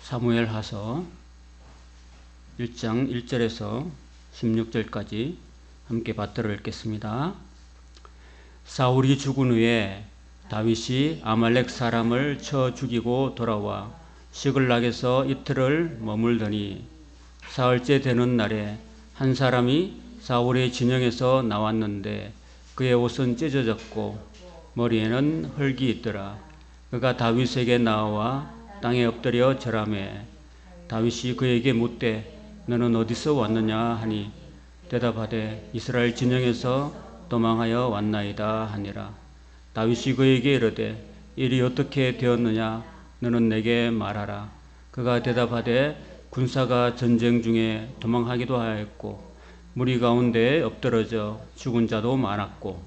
사무엘하서 1장 1절에서 16절까지 함께 받들어 읽겠습니다. 사울이 죽은 후에 다윗이 아말렉 사람을 쳐 죽이고 돌아와 시글락에서 이틀을 머물더니 사흘째 되는 날에 한 사람이 사울의 진영에서 나왔는데 그의 옷은 찢어졌고 머리에는 흙이 있더라. 그가 다윗에게 나와 땅에 엎드려 절하매 다윗이 그에게 묻되 너는 어디서 왔느냐 하니 대답하되 이스라엘 진영에서 도망하여 왔나이다 하니라. 다윗이 그에게 이르되 일이 어떻게 되었느냐 너는 내게 말하라. 그가 대답하되 군사가 전쟁 중에 도망하기도 하였고 무리 가운데 엎드러져 죽은 자도 많았고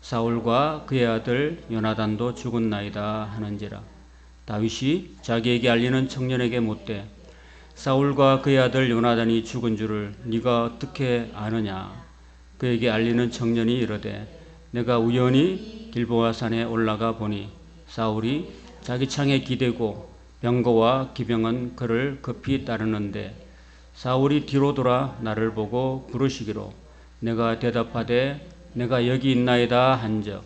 사울과 그의 아들 요나단도 죽었나이다 하는지라. 다윗이 자기에게 알리는 청년에게 묻되 사울과 그의 아들 요나단이 죽은 줄을 네가 어떻게 아느냐. 그에게 알리는 청년이 이르되 내가 우연히 길보아 산에 올라가 보니 사울이 자기 창에 기대고 병거와 기병은 그를 급히 따르는데 사울이 뒤로 돌아 나를 보고 부르시기로 내가 대답하되 내가 여기 있나이다 한즉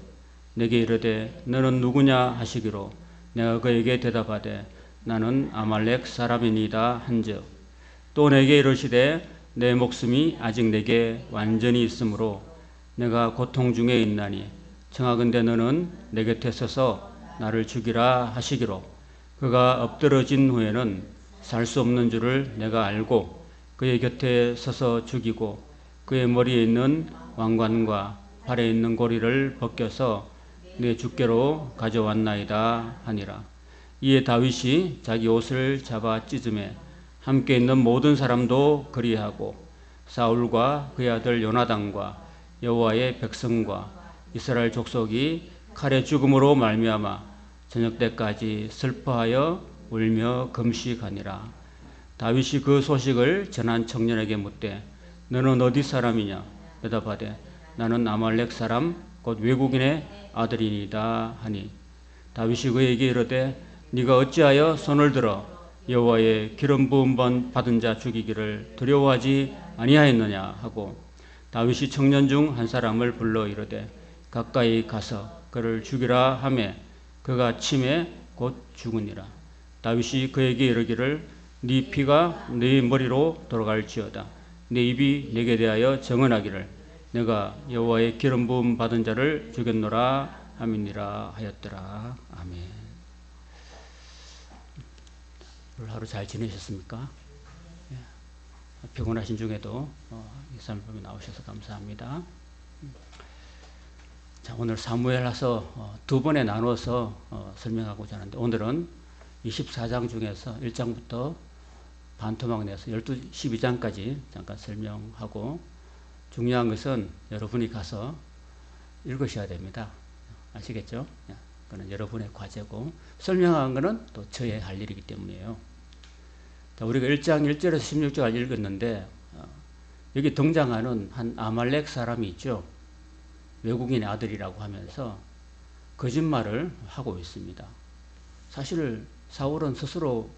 내게 이르되 너는 누구냐 하시기로 내가 그에게 대답하되 나는 아말렉 사람이니이다 한즉 또 내게 이르시되 내 목숨이 아직 내게 완전히 있으므로 내가 고통 중에 있나니 청하건대 너는 내 곁에 서서 나를 죽이라 하시기로 그가 엎드러진 후에는 살 수 없는 줄을 내가 알고 그의 곁에 서서 죽이고 그의 머리에 있는 왕관과 발에 있는 고리를 벗겨서 내 주께로 가져왔나이다 하니라. 이에 다윗이 자기 옷을 잡아 찢음에 함께 있는 모든 사람도 그리하고 사울과 그의 아들 요나단과 여호와의 백성과 이스라엘 족속이 칼의 죽음으로 말미암아 저녁 때까지 슬퍼하여 울며 금식하니라. 다윗이 그 소식을 전한 청년에게 묻되 너는 어디 사람이냐. 대답하되 나는 아말렉 사람 곧 외국인의 아들이니이다 하니 다윗이 그에게 이르되 네가 어찌하여 손을 들어 여호와의 기름 부음 받은 자 죽이기를 두려워하지 아니하였느냐 하고 다윗이 청년 중 한 사람을 불러 이르되 가까이 가서 그를 죽이라 하매 그가 침에 곧 죽으니라. 다윗이 그에게 이르기를 네 피가 네 머리로 돌아갈지어다. 내 입이 내게 대하여 정언하기를 내가 여호와의 기름 부음 받은 자를 죽였노라 함이니라 하였더라. 아멘. 오늘 하루 잘 지내셨습니까? 피곤하신 중에도 이 삶을 나오셔서 감사합니다. 자, 오늘 사무엘하서 두 번에 나눠서 설명하고자 하는데 오늘은 24장 중에서 1장부터 반토막 내서 12장까지 잠깐 설명하고 중요한 것은 여러분이 가서 읽으셔야 됩니다. 아시겠죠? 그건 여러분의 과제고 설명한 것은 또 저의 할 일이기 때문이에요. 자, 우리가 1장 1절에서 16절까지 읽었는데 여기 등장하는 한 아말렉 사람이 있죠. 외국인의 아들이라고 하면서 거짓말을 하고 있습니다. 사실 사울은 스스로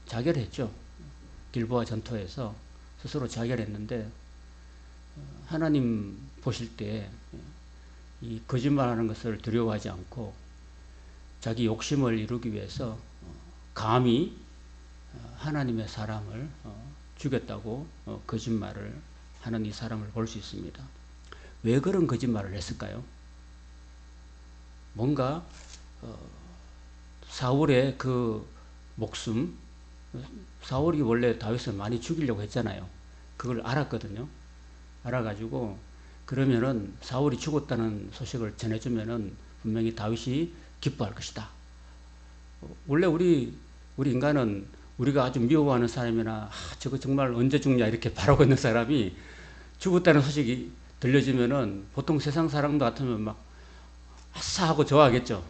자결했죠. 길보아 전투에서 스스로 자결했는데 하나님 보실 때 이 거짓말하는 것을 두려워하지 않고 자기 욕심을 이루기 위해서 감히 하나님의 사람을 죽였다고 거짓말을 하는 이 사람을 볼 수 있습니다. 왜 그런 거짓말을 했을까요? 뭔가 사울의 그 목숨, 사울이 원래 다윗을 많이 죽이려고 했잖아요. 그걸 알았거든요. 알아가지고 그러면은 사울이 죽었다는 소식을 전해주면은 분명히 다윗이 기뻐할 것이다. 원래 우리 인간은 우리가 아주 미워하는 사람이나 저거 정말 언제 죽냐 이렇게 바라고 있는 사람이 죽었다는 소식이 들려지면은 보통 세상 사람 같으면 막 아싸 하고 좋아하겠죠.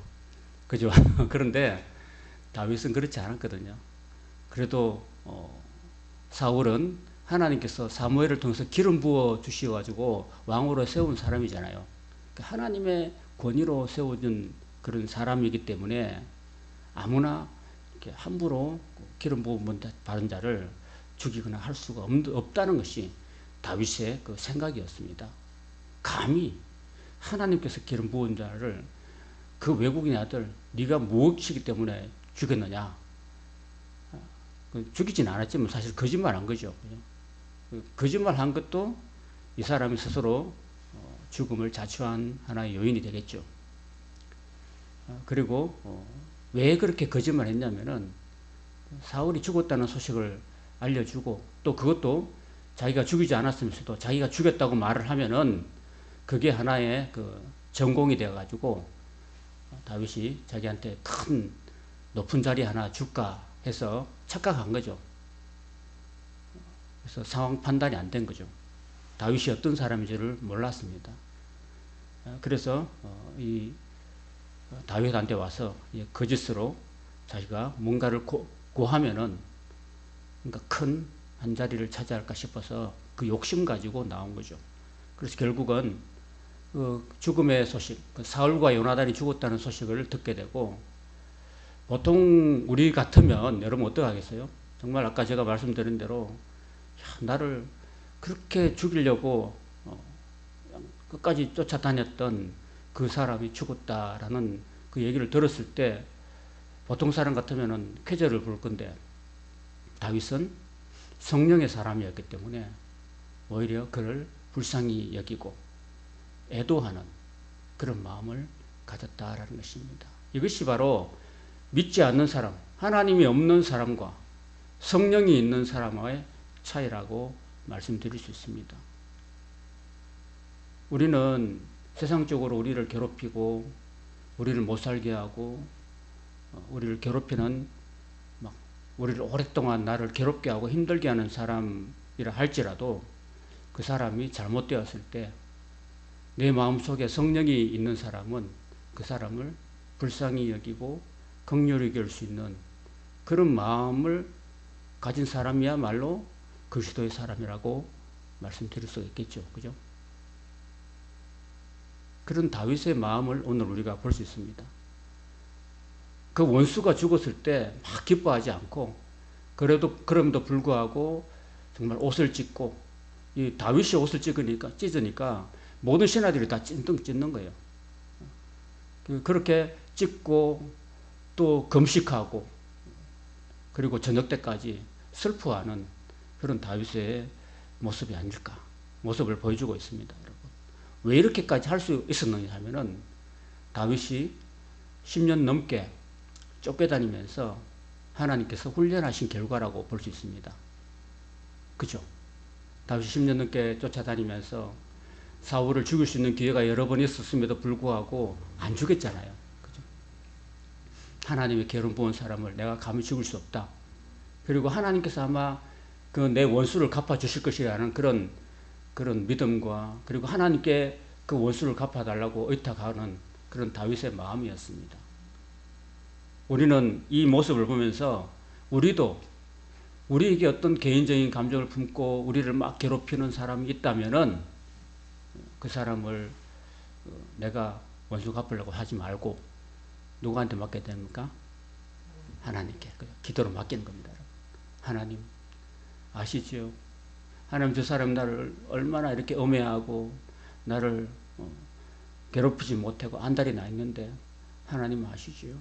그죠? 그런데 다윗은 그렇지 않았거든요. 그래도 사울은 하나님께서 사무엘을 통해서 기름 부어 주셔가지고 왕으로 세운 사람이잖아요. 하나님의 권위로 세워준 그런 사람이기 때문에 아무나 이렇게 함부로 기름 부음 받은 자를 죽이거나 할 수가 없다는 것이 다윗의 그 생각이었습니다. 감히 하나님께서 기름 부은 자를 그 외국인의 아들 네가 무엇이기 때문에 죽였느냐. 죽이진 않았지만 사실 거짓말한 거죠. 거짓말한 것도 이 사람이 스스로 죽음을 자초한 하나의 요인이 되겠죠. 그리고 왜 그렇게 거짓말했냐면은 사울이 죽었다는 소식을 알려주고 또 그것도 자기가 죽이지 않았으면서도 자기가 죽였다고 말을 하면은 그게 하나의 그 전공이 되어가지고 다윗이 자기한테 큰 높은 자리 하나 줄까 해서 착각한 거죠. 그래서 상황 판단이 안 된 거죠. 다윗이 어떤 사람인지를 몰랐습니다. 그래서 이 다윗한테 와서 거짓으로 자기가 뭔가를 고하면은 그러니까 큰 한 자리를 차지할까 싶어서 그 욕심 가지고 나온 거죠. 그래서 결국은 그 죽음의 소식, 그 사울과 요나단이 죽었다는 소식을 듣게 되고, 보통 우리 같으면 여러분 어떻게 하겠어요? 정말 아까 제가 말씀드린 대로 나를 그렇게 죽이려고 끝까지 쫓아다녔던 그 사람이 죽었다라는 그 얘기를 들었을 때 보통 사람 같으면 쾌재를 부를 건데, 다윗은 성령의 사람이었기 때문에 오히려 그를 불쌍히 여기고 애도하는 그런 마음을 가졌다라는 것입니다. 이것이 바로 믿지 않는 사람, 하나님이 없는 사람과 성령이 있는 사람의 차이라고 말씀드릴 수 있습니다. 우리는 세상적으로 우리를 괴롭히고 우리를 못 살게 하고 우리를 괴롭히는 우리를 오랫동안 나를 괴롭게 하고 힘들게 하는 사람이라 할지라도 그 사람이 잘못되었을 때 내 마음속에 성령이 있는 사람은 그 사람을 불쌍히 여기고 긍휼히 여길 수 있는 그런 마음을 가진 사람이야말로 그리스도의 사람이라고 말씀드릴 수 있겠죠. 그죠? 그런 다윗의 마음을 오늘 우리가 볼 수 있습니다. 그 원수가 죽었을 때 막 기뻐하지 않고 그럼에도 불구하고 정말 옷을 찢고 이 다윗이 옷을 찢으니까 모든 신하들이 다 찐득 찢는 거예요. 그렇게 찢고 또 금식하고 그리고 저녁 때까지 슬퍼하는 그런 다윗의 모습이 아닐까, 모습을 보여주고 있습니다. 여러분. 왜 이렇게까지 할 수 있었느냐 하면은 다윗이 10년 넘게 쫓겨다니면서 하나님께서 훈련하신 결과라고 볼 수 있습니다. 그죠? 다윗이 10년 넘게 쫓아다니면서 사울을 죽일 수 있는 기회가 여러 번 있었음에도 불구하고 안 죽였잖아요. 그죠? 하나님의 기름 부은 사람을 내가 감히 죽일 수 없다. 그리고 하나님께서 아마 그 내 원수를 갚아주실 것이라는 그런 믿음과 그리고 하나님께 그 원수를 갚아달라고 의탁하는 그런 다윗의 마음이었습니다. 우리는 이 모습을 보면서 우리도 우리에게 어떤 개인적인 감정을 품고 우리를 막 괴롭히는 사람이 있다면은 그 사람을 내가 원수 갚으려고 하지 말고 누구한테 맡게 됩니까? 하나님께 기도로 맡기는 겁니다. 하나님 아시지요? 하나님 저 사람 나를 얼마나 이렇게 엄해하고 나를 괴롭히지 못하고 안달이 나 있는데 하나님 아시지요?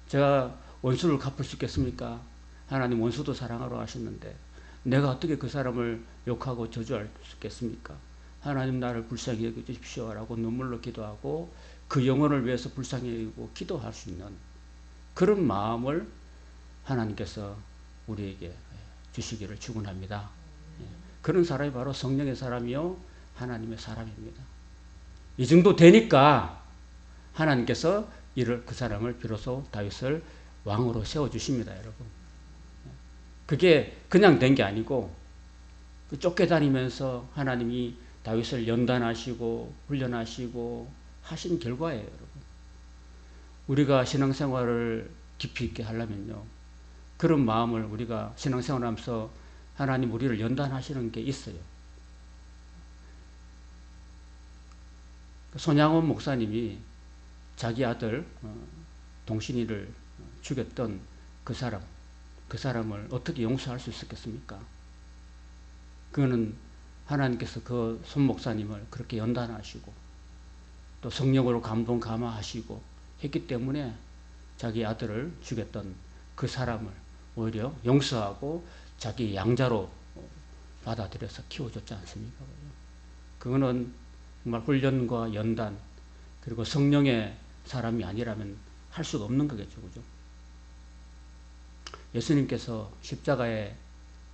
제가 원수를 갚을 수 있겠습니까? 하나님 원수도 사랑하러 하시는데 내가 어떻게 그 사람을 욕하고 저주할 수 있겠습니까? 하나님 나를 불쌍히 여겨주십시오 라고 눈물로 기도하고 그 영혼을 위해서 불쌍히 여기고 기도할 수 있는 그런 마음을 하나님께서 우리에게 주시기를 축원합니다. 그런 사람이 바로 성령의 사람이요 하나님의 사람입니다. 이 정도 되니까 하나님께서 그 사람을 비로소 다윗을 왕으로 세워주십니다. 여러분. 그게 그냥 된 게 아니고 쫓겨다니면서 하나님이 다윗을 연단하시고 훈련하시고 하신 결과예요. 여러분. 우리가 신앙생활을 깊이 있게 하려면요. 그런 마음을 우리가 신앙생활하면서 하나님 우리를 연단하시는 게 있어요. 손양원 목사님이 자기 아들 동신이를 죽였던 그 사람을 어떻게 용서할 수 있었겠습니까? 그거는 하나님께서 그 손 목사님을 그렇게 연단하시고 또 성령으로 감동 감화하시고 했기 때문에 자기 아들을 죽였던 그 사람을 오히려 용서하고 자기 양자로 받아들여서 키워줬지 않습니까? 그거는 정말 훈련과 연단 그리고 성령의 사람이 아니라면 할 수가 없는 거겠죠. 그죠? 예수님께서 십자가에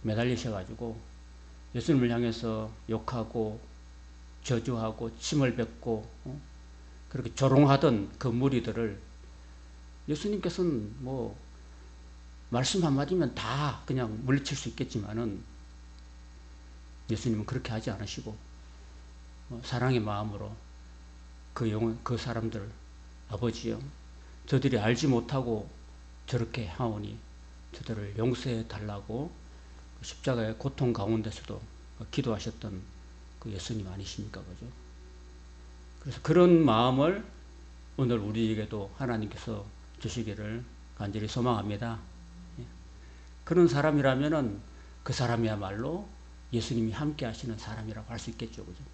매달리셔가지고 예수님을 향해서 욕하고 저주하고 침을 뱉고 그렇게 조롱하던 그 무리들을 예수님께서는 뭐 말씀 한마디면 다 그냥 물리칠 수 있겠지만은 예수님은 그렇게 하지 않으시고 사랑의 마음으로 그 사람들 아버지여 저들이 알지 못하고 저렇게 하오니 저들을 용서해 달라고 십자가의 고통 가운데서도 기도하셨던 그 예수님 아니십니까? 그죠? 그래서 그런 마음을 오늘 우리에게도 하나님께서 주시기를 간절히 소망합니다. 그런 사람이라면은 그 사람이야말로 예수님이 함께 하시는 사람이라고 할 수 있겠죠. 그죠?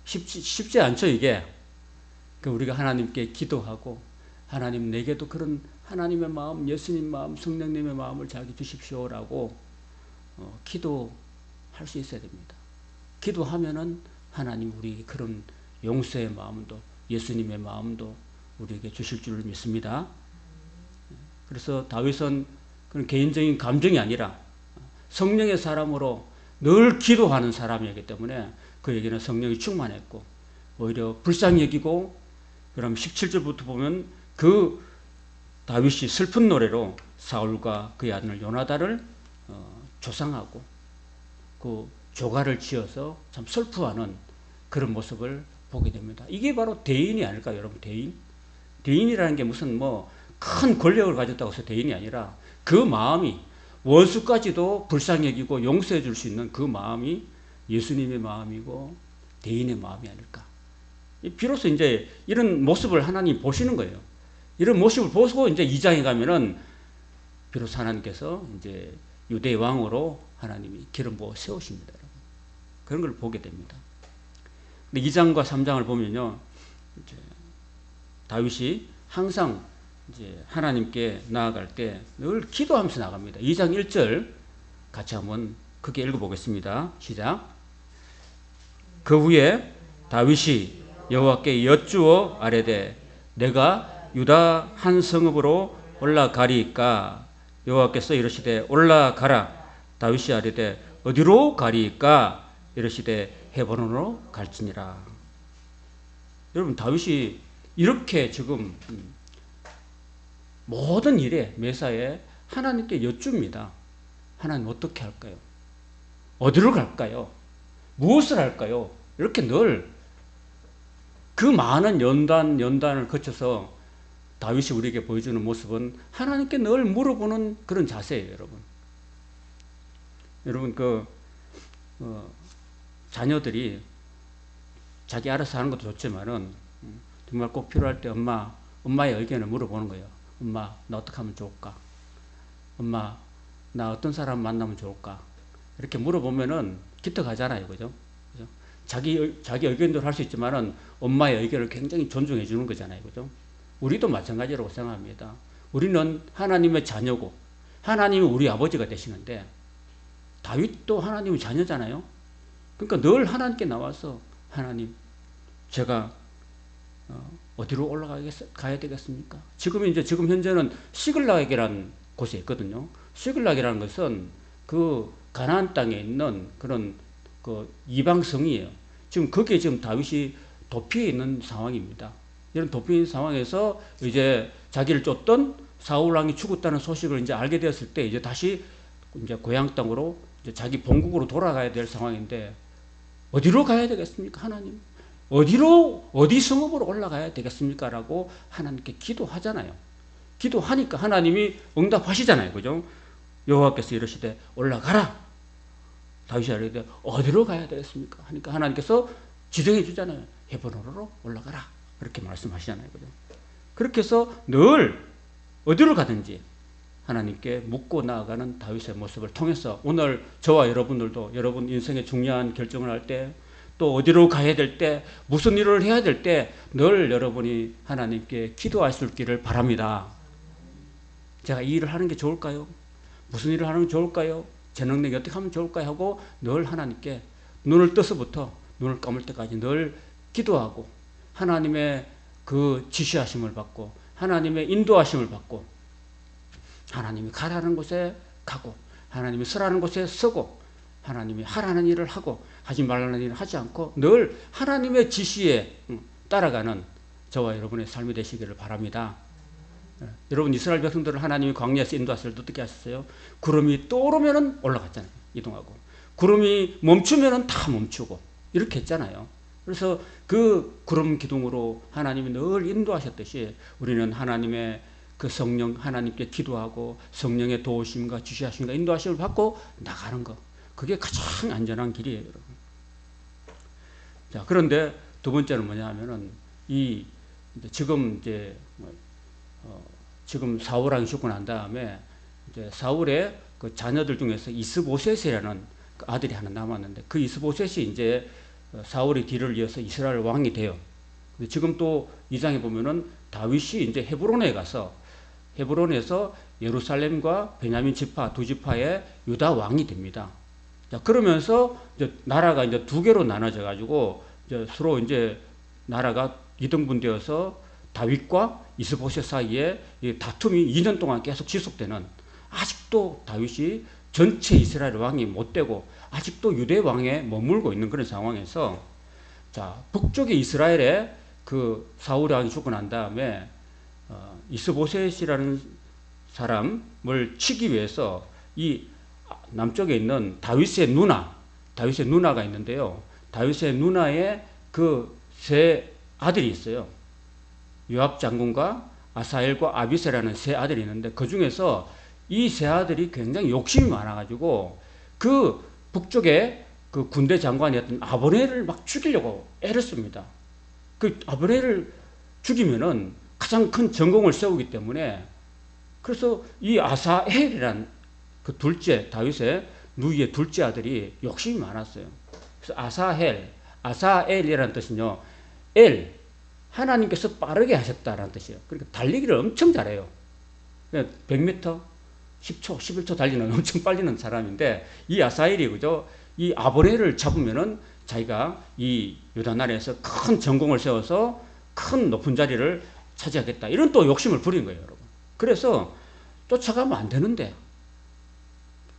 쉽지 않죠, 이게. 우리가 하나님께 기도하고 하나님 내게도 그런 하나님의 마음, 예수님 마음, 성령님의 마음을 자기 주십시오라고 기도할 수 있어야 됩니다. 기도하면은 하나님 우리 그런 용서의 마음도 예수님의 마음도 우리에게 주실 줄 믿습니다. 그래서 다윗은 그런 개인적인 감정이 아니라 성령의 사람으로 늘 기도하는 사람이기 때문에 그에게는 성령이 충만했고 오히려 불쌍히 여기고 그럼 17절부터 보면 그 다윗이 슬픈 노래로 사울과 그의 아들 요나단을 조상하고 그 조가를 지어서 참 슬퍼하는 그런 모습을 보게 됩니다. 이게 바로 대인이 아닐까요, 여러분? 대인이라는 게 무슨 뭐 큰 권력을 가졌다고 해서 대인이 아니라 그 마음이 원수까지도 불쌍히 여기고 용서해 줄 수 있는 그 마음이 예수님의 마음이고 대인의 마음이 아닐까. 비로소 이제 이런 모습을 하나님 보시는 거예요. 이런 모습을 보고 이제 2장에 가면은 비로소 하나님께서 이제 유대의 왕으로 하나님이 기름 부어 세우십니다. 그런 걸 보게 됩니다. 근데 2장과 3장을 보면요, 이제 다윗이 항상 이제 하나님께 나아갈 때 늘 기도하면서 나갑니다. 2장 1절 같이 한번 크게 읽어보겠습니다. 시작. 그 후에 다윗이 여호와께 여쭈어 아뢰되 내가 유다 한 성읍으로 올라가리이까 여호와께서 이르시되 올라가라. 다윗이 아뢰되 어디로 가리이까 이르시되 헤브론으로 갈지니라. 여러분 다윗이 이렇게 지금 모든 일에 매사에 하나님께 여쭙니다. 하나님 어떻게 할까요? 어디로 갈까요? 무엇을 할까요? 이렇게 늘 그 많은 연단을 거쳐서 다윗이 우리에게 보여주는 모습은 하나님께 늘 물어보는 그런 자세예요, 여러분. 여러분 자녀들이 자기 알아서 하는 것도 좋지만은 정말 꼭 필요할 때 엄마의 의견을 물어보는 거예요. 엄마, 나 어떻게 하면 좋을까? 엄마, 나 어떤 사람 만나면 좋을까? 이렇게 물어보면은 기특하잖아요, 그죠? 자기 의견도 할 수 있지만은 엄마의 의견을 굉장히 존중해 주는 거잖아요, 그죠? 우리도 마찬가지라고 생각합니다. 우리는 하나님의 자녀고 하나님이 우리 아버지가 되시는데 다윗도 하나님의 자녀잖아요. 그러니까 늘 하나님께 나와서 하나님, 제가 어디로 올라가야 되겠습니까? 지금 현재는 시글락이라는 곳에 있거든요. 시글락이라는 것은 그 가나안 땅에 있는 그런 그 이방성이에요. 지금 거기에 지금 다윗이 도피해 있는 상황입니다. 이런 도피해 있는 상황에서 이제 자기를 쫓던 사울 왕이 죽었다는 소식을 이제 알게 되었을 때 이제 다시 이제 고향 땅으로 이제 자기 본국으로 돌아가야 될 상황인데 어디로 가야 되겠습니까? 하나님. 어디 성읍으로 올라가야 되겠습니까? 라고 하나님께 기도하잖아요. 기도하니까 하나님이 응답하시잖아요. 그죠? 여호와께서 이르시되 올라가라. 다윗이 아뢰되 어디로 가야 되겠습니까? 하니까 하나님께서 지정해 주잖아요. 헤브론으로 올라가라. 그렇게 말씀하시잖아요. 그죠? 그렇게 해서 늘 어디로 가든지 하나님께 묻고 나아가는 다윗의 모습을 통해서 오늘 저와 여러분들도 여러분 인생의 중요한 결정을 할 때, 또 어디로 가야 될 때, 무슨 일을 해야 될 때 늘 여러분이 하나님께 기도하실 길을 바랍니다. 제가 이 일을 하는 게 좋을까요? 무슨 일을 하는 게 좋을까요? 제 능력이 어떻게 하면 좋을까요? 하고 늘 하나님께 눈을 떠서부터 눈을 감을 때까지 늘 기도하고 하나님의 그 지시하심을 받고 하나님의 인도하심을 받고 하나님이 가라는 곳에 가고 하나님이 서라는 곳에 서고 하나님이 하라는 일을 하고 하지 말라는 일을 하지 않고 늘 하나님의 지시에 따라가는 저와 여러분의 삶이 되시기를 바랍니다. 여러분 이스라엘 백성들을 하나님이 광야에서 인도하실 때 어떻게 하셨어요? 구름이 떠오르면 올라갔잖아요. 이동하고 구름이 멈추면 다 멈추고 이렇게 했잖아요. 그래서 그 구름 기둥으로 하나님이 늘 인도하셨듯이 우리는 하나님의 그 성령 하나님께 기도하고 성령의 도우심과 지시하심과 인도하심을 받고 나가는 것, 그게 가장 안전한 길이에요, 여러분. 자, 그런데 두 번째는 뭐냐 하면은 지금 지금 사울 왕이 죽고 난 다음에 이제 사울의 그 자녀들 중에서 이스보셋이라는 그 아들이 하나 남았는데 그 이스보셋이 이제 사울의 뒤를 이어서 이스라엘 왕이 돼요. 지금 또 2장에 보면은 다윗이 이제 헤브론에 가서 헤브론에서 예루살렘과 베냐민 지파 두 지파의 유다 왕이 됩니다. 자, 그러면서 이제 나라가 이제 두 개로 나눠져 가지고 이제 서로 이제 나라가 이등분되어서 다윗과 이스보셋 사이에 이 다툼이 2년 동안 계속 지속되는, 아직도 다윗이 전체 이스라엘 왕이 못 되고 아직도 유대 왕에 머물고 있는 그런 상황에서, 자, 북쪽에 이스라엘에 그 사울 왕이 죽고 난 다음에 이스보셋이라는 사람을 치기 위해서 이 남쪽에 있는 다윗의 누나가 있는데요. 다윗의 누나의 그 세 아들이 있어요. 요압 장군과 아사엘과 아비새라는 세 아들이 있는데 그 중에서 이 세 아들이 굉장히 욕심이 많아가지고 그 북쪽에 그 군대 장관이었던 아브넬을 막 죽이려고 애를 씁니다. 그 아브넬을 죽이면은 가장 큰 전공을 세우기 때문에, 그래서 이 아사엘이란 그 둘째 다윗의 누이의 둘째 아들이 욕심이 많았어요. 그래서 아사엘이라는 뜻은요, 하나님께서 빠르게 하셨다라는 뜻이에요. 그러니까 달리기를 엄청 잘해요. 100m 10초, 11초 달리는 엄청 빨리는 사람인데, 이 아사엘이 그죠? 이 아브넬을 잡으면은 자기가 이 유다 나라에서 큰 전공을 세워서 큰 높은 자리를 차지하겠다, 이런 또 욕심을 부린 거예요, 여러분. 그래서 쫓아가면 안 되는데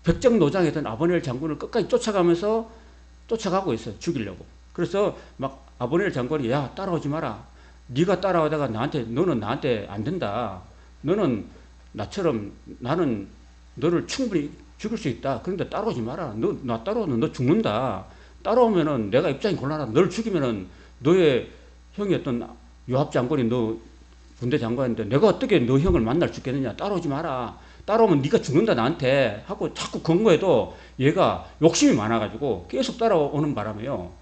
백정노장이던 아브넬 장군을 끝까지 쫓아가고 있어요, 죽이려고. 그래서 막 아브넬 장군이, 야, 따라오지 마라. 네가 따라오다가 너는 나한테 안 된다. 너는 나는 너를 충분히 죽일 수 있다. 그런데 따라오지 마라. 나 따라오면 너 죽는다. 따라오면은 내가 입장이 곤란하다. 너를 죽이면은 너의 형이었던 요압 장군이 너 군대 장관인데 내가 어떻게 너 형을 만날 수 있겠느냐. 따라오지 마라. 따라오면 네가 죽는다 나한테 하고 자꾸 권고해도 얘가 욕심이 많아가지고 계속 따라오는 바람에요,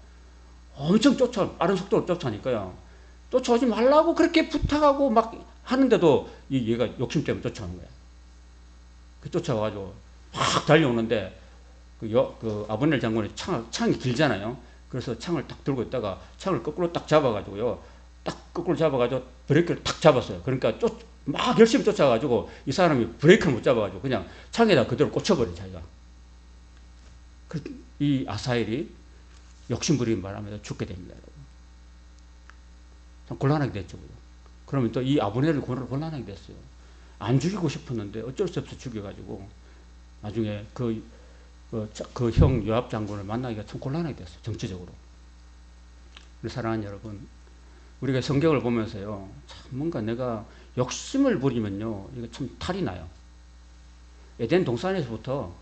엄청 빠른 속도로 쫓아오니까요. 쫓아오지 말라고 그렇게 부탁하고 막 하는데도 얘가 욕심 때문에 쫓아오는 거야. 쫓아와가지고 막 달려오는데 그 아브넬 장군의 창이 길잖아요. 그래서 창을 딱 들고 있다가 창을 거꾸로 딱 잡아가지고요. 딱 거꾸로 잡아가지고 브레이크를 탁 잡았어요. 그러니까 막 열심히 쫓아가지고 이 사람이 브레이크를 못 잡아가지고 그냥 창에다 그대로 꽂혀버린 자기가. 이 아사엘이 욕심 부리는 바람에 죽게 됩니다, 여러분. 참 곤란하게 됐죠. 그러면 또 이 아브넬은 곤란하게 됐어요. 안 죽이고 싶었는데 어쩔 수 없이 죽여가지고 나중에 그 형 요압 장군을 만나기가 참 곤란하게 됐어요, 정치적으로. 사랑하는 여러분, 우리가 성경을 보면서요, 참 뭔가 내가 욕심을 부리면요, 이거 참 탈이 나요. 에덴 동산에서부터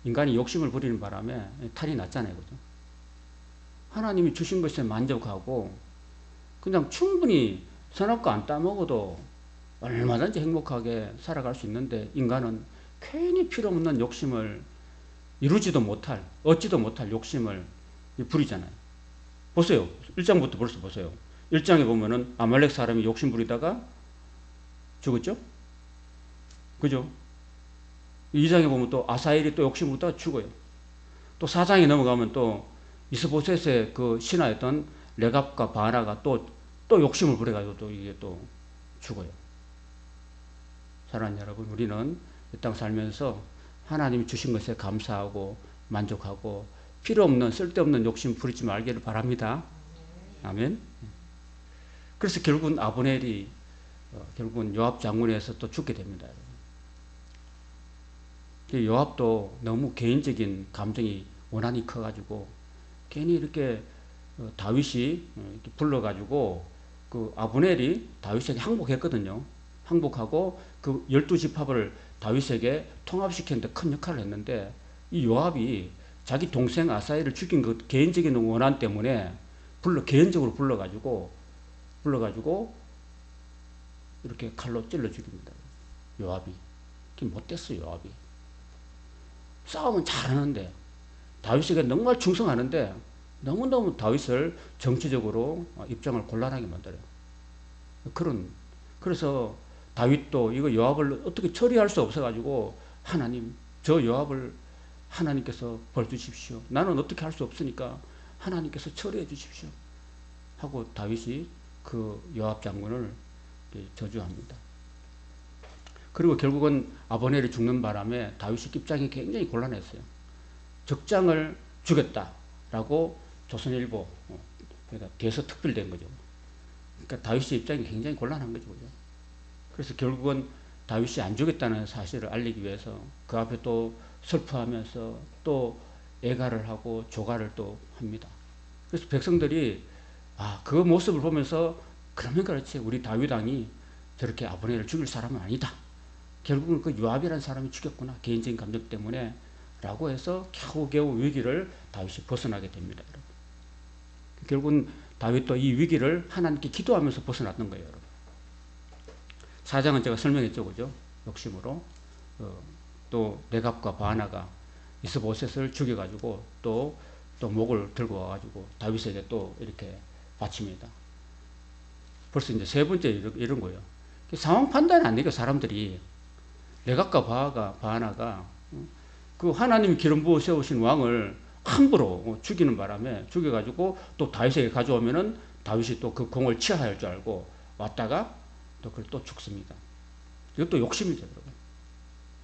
인간이 욕심을 부리는 바람에 탈이 났잖아요, 그죠? 하나님이 주신 것에 만족하고 그냥 충분히 선악과 안 따먹어도 얼마든지 행복하게 살아갈 수 있는데, 인간은 괜히 필요 없는 욕심을 얻지도 못할 욕심을 부리잖아요. 보세요. 1장부터 벌써 보세요. 1장에 보면은 아말렉 사람이 욕심 부리다가 죽었죠? 그죠? 2장에 보면 또 아사엘이 또 욕심 부리다가 죽어요. 또 4장에 넘어가면 또 이스보셋의 그 신하였던 레갑과 바나가 또 욕심을 부려가지고 또 이게 또 죽어요. 사랑하는 여러분, 우리는 이 땅 살면서 하나님이 주신 것에 감사하고 만족하고 필요 없는 쓸데없는 욕심 부리지 말기를 바랍니다. 아멘. 그래서 결국은 아브넬이 결국은 요압 장군에서 또 죽게 됩니다. 요압도 너무 개인적인 감정이 원한이 커가지고 괜히 이렇게 다윗이 이렇게 불러가지고 그 아브넬이 다윗에게 항복했거든요. 항복하고 그 12지파를 다윗에게 통합시키는데 큰 역할을 했는데 이 요압이 자기 동생 아사엘을 죽인 그 개인적인 원한 때문에 개인적으로 불러가지고 이렇게 칼로 찔러 죽입니다. 요압이. 못됐어요, 요압이. 싸움은 잘하는데 다윗에게 정말 충성하는데 너무너무 다윗을 정치적으로 입장을 곤란하게 만들어요. 그래서 다윗도 이거 요압을 어떻게 처리할 수 없어가지고 하나님, 저 요압을 하나님께서 벌 주십시오. 나는 어떻게 할 수 없으니까 하나님께서 처리해 주십시오. 하고 다윗이 그 요압 장군을 저주합니다. 그리고 결국은 아브넬이 죽는 바람에 다윗의 입장이 굉장히 곤란했어요. 적장을 죽였다라고 조선일보, 그러니까 대서특필된 거죠. 그러니까 다윗의 입장이 굉장히 곤란한 거죠. 그래서 결국은 다윗이 안 죽였다는 사실을 알리기 위해서 그 앞에 또 슬퍼하면서 또 애가를 하고 조가를 또 합니다. 그래서 백성들이 그 모습을 보면서 그러면 그렇지, 우리 다윗 왕이 저렇게 아브넬을 죽일 사람은 아니다. 결국은 그 요압이라는 사람이 죽였구나, 개인적인 감정 때문에 라고 해서 겨우겨우 위기를 다윗이 벗어나게 됩니다. 여러분. 결국은 다윗도 이 위기를 하나님께 기도하면서 벗어났던 거예요. 여러분. 4장은 제가 설명했죠, 그죠? 욕심으로 또 레갑과 바나가 이스보셋을 죽여가지고 또 목을 들고 와가지고 다윗에게 또 이렇게 바칩니다. 벌써 이제 세 번째 이런 거예요. 상황 판단 안 되고 사람들이 레갑과 바나가 그 하나님이 기름 부어 세우신 왕을 함부로 죽이는 바람에 죽여가지고 또 다윗에게 가져오면은 다윗이 또 그 공을 취하할 줄 알고 왔다가 또 그걸 또 죽습니다. 이것도 욕심이죠, 여러분.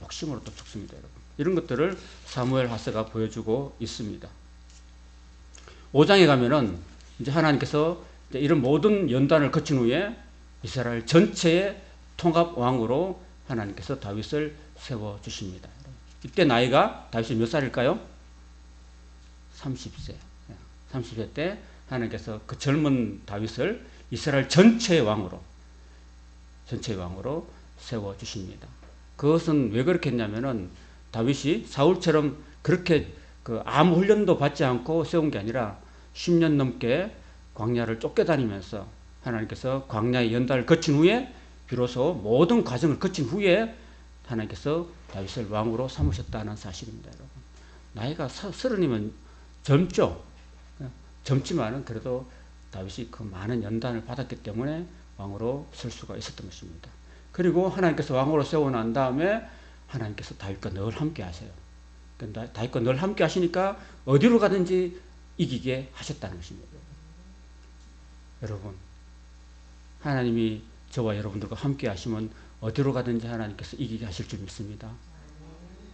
욕심으로 또 죽습니다, 여러분. 이런 것들을 사무엘 하서가 보여주고 있습니다. 5장에 가면은 이제 하나님께서 이제 이런 모든 연단을 거친 후에 이스라엘 전체의 통합 왕으로 하나님께서 다윗을 세워 주십니다. 이때 나이가 다윗이 몇 살일까요? 30세. 30세 때 하나님께서 그 젊은 다윗을 이스라엘 전체의 왕으로 세워 주십니다. 그것은 왜 그렇게 했냐면은 다윗이 사울처럼 그렇게 아무 훈련도 받지 않고 세운 게 아니라 10년 넘게 광야를 쫓겨다니면서 하나님께서 광야의 연단을 거친 후에 비로소 모든 과정을 거친 후에 하나님께서 다윗을 왕으로 삼으셨다는 사실입니다. 여러분. 나이가 30이면 젊죠. 젊지만은 그래도 다윗이 그 많은 연단을 받았기 때문에 왕으로 설 수가 있었던 것입니다. 그리고 하나님께서 왕으로 세워난 다음에 하나님께서 다윗과 늘 함께 하세요. 다윗과 늘 함께 하시니까 어디로 가든지 이기게 하셨다는 것입니다. 여러분, 하나님이 저와 여러분들과 함께 하시면 어디로 가든지 하나님께서 이기게 하실 줄 믿습니다.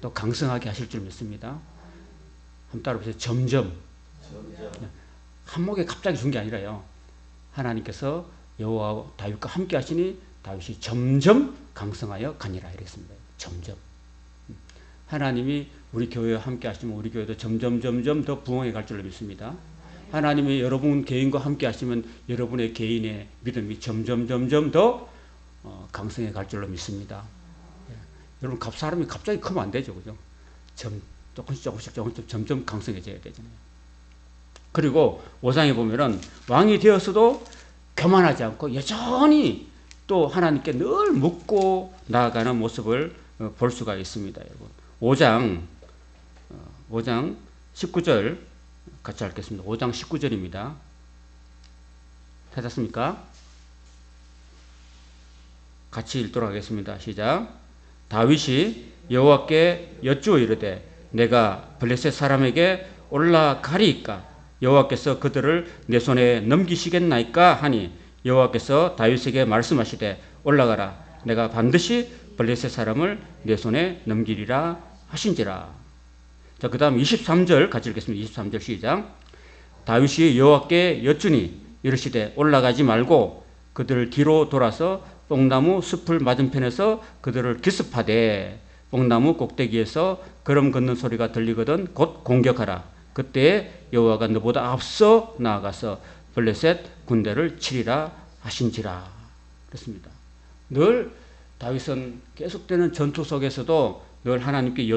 또 강성하게 하실 줄 믿습니다. 한번 따라보세요. 점점. 한 목에 갑자기 준 게 아니라요. 하나님께서 여호와 다윗과 함께 하시니 다윗이 점점 강성하여 가니라 이랬습니다. 점점. 하나님이 우리 교회와 함께 하시면 우리 교회도 점점 더 부흥해 갈 줄로 믿습니다. 하나님이 여러분 개인과 함께 하시면 여러분의 개인의 믿음이 점점 더 강성해 갈 줄로 믿습니다. 여러분, 사람이 갑자기 크면 안 되죠, 그죠? 조금씩 점점 강성해져야 되잖아요. 그리고 5장에 보면은 왕이 되었어도 교만하지 않고 여전히 또 하나님께 늘 묻고 나아가는 모습을 볼 수가 있습니다, 여러분. 5장 19절 같이 읽겠습니다. 5장 19절입니다. 찾았습니까? 같이 읽도록 하겠습니다. 시작. 다윗이 여호와께 여쭈어 이르되 내가 블레셋 사람에게 올라가리이까 여호와께서 그들을 내 손에 넘기시겠나이까 하니 여호와께서 다윗에게 말씀하시되 올라가라 내가 반드시 블레셋 사람을 내 손에 넘기리라 하신지라. 자, 그 다음 23절 같이 읽겠습니다. 23절 시작. 다윗이 여호와께 여쭈니 이르시되 올라가지 말고 그들 뒤로 돌아서 뽕나무 숲을 맞은편에서 그들을 기습하되 뽕나무 꼭대기에서 걸음 걷는 소리가 들리거든 곧 공격하라. 그때 여호와가 너보다 앞서 나아가서 블레셋 군대를 치리라 하신지라. 그렇습니다. 늘 다윗은 계속되는 전투 속에서도 늘 하나님께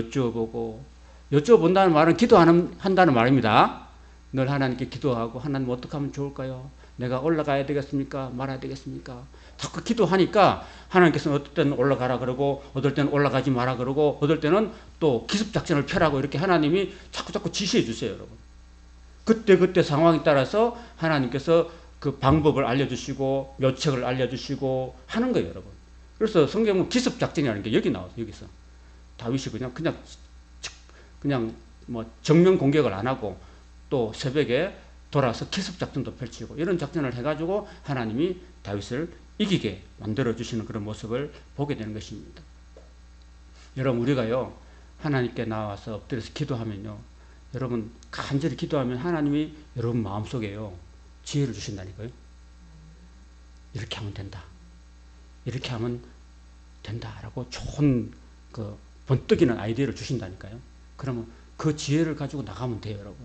여쭈어본다는 말은 기도한다는 말입니다. 늘 하나님께 기도하고 하나님 어떻게 하면 좋을까요? 내가 올라가야 되겠습니까? 말아야 되겠습니까? 자꾸 기도하니까 하나님께서는 어떨 때는 올라가라 그러고 어떨 때는 올라가지 마라 그러고 어떨 때는 또 기습작전을 펴라고 이렇게 하나님이 자꾸 지시해 주세요, 여러분. 그때 상황에 따라서 하나님께서 그 방법을 알려주시고 묘책을 알려주시고 하는 거예요, 여러분. 그래서 성경은 기습작전이라는 게 여기 나와요. 여기서 다윗이 그냥 뭐 정면 공격을 안 하고 또 새벽에 돌아서 기습작전도 펼치고 이런 작전을 해가지고 하나님이 다윗을 이기게 만들어주시는 그런 모습을 보게 되는 것입니다. 여러분, 우리가요 하나님께 나와서 엎드려서 기도하면요, 여러분 간절히 기도하면 하나님이 여러분 마음속에요 지혜를 주신다니까요. 이렇게 하면 된다, 이렇게 하면 된다라고 좋은 그 번뜩이는 아이디어를 주신다니까요. 그러면 그 지혜를 가지고 나가면 돼요, 여러분.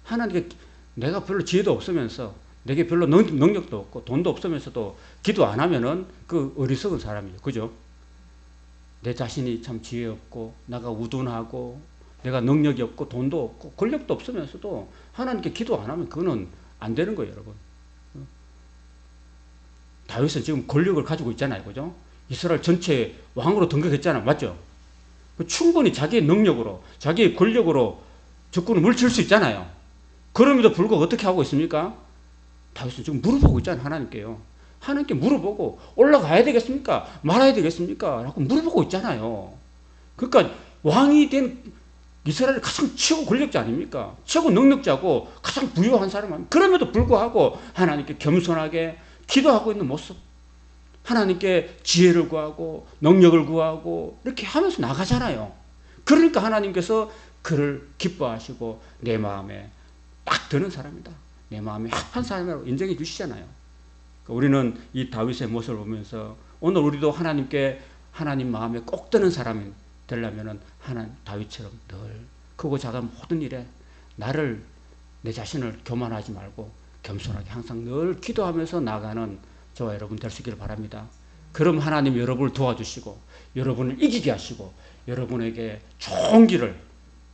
하나님께 내가 별로 지혜도 없으면서 내게 별로 능력도 없고 돈도 없으면서도 기도 안 하면은 그 어리석은 사람이에요. 그죠? 내 자신이 참 지혜 없고 내가 우둔하고 내가 능력이 없고 돈도 없고 권력도 없으면서도 하나님께 기도 안 하면 그거는 안 되는 거예요, 여러분. 다윗은 지금 권력을 가지고 있잖아요. 그죠? 이스라엘 전체 왕으로 등극했잖아요. 맞죠? 충분히 자기의 능력으로 자기의 권력으로 적군을 물칠 수 있잖아요. 그럼에도 불구하고 어떻게 하고 있습니까? 다윗은 지금 물어보고 있잖아요. 하나님께요. 하나님께 물어보고 올라가야 되겠습니까? 말아야 되겠습니까? 라고 물어보고 있잖아요. 그러니까 왕이 된 이스라엘의 가장 최고 권력자 아닙니까? 최고 능력자고 가장 부유한 사람 아닙니까? 그럼에도 불구하고 하나님께 겸손하게 기도하고 있는 모습, 하나님께 지혜를 구하고 능력을 구하고 이렇게 하면서 나가잖아요. 그러니까 하나님께서 그를 기뻐하시고 내 마음에 딱 드는 사람이다, 내 마음에 합한 사람이라고 인정해 주시잖아요. 우리는 이 다윗의 모습을 보면서 오늘 우리도 하나님께 하나님 마음에 꼭 드는 사람이 되려면 하나님 다윗처럼 늘 크고 작은 모든 일에 나를 내 자신을 교만하지 말고 겸손하게 항상 늘 기도하면서 나가는 저와 여러분 될 수 있기를 바랍니다. 그럼 하나님 여러분을 도와주시고 여러분을 이기게 하시고 여러분에게 좋은 길을,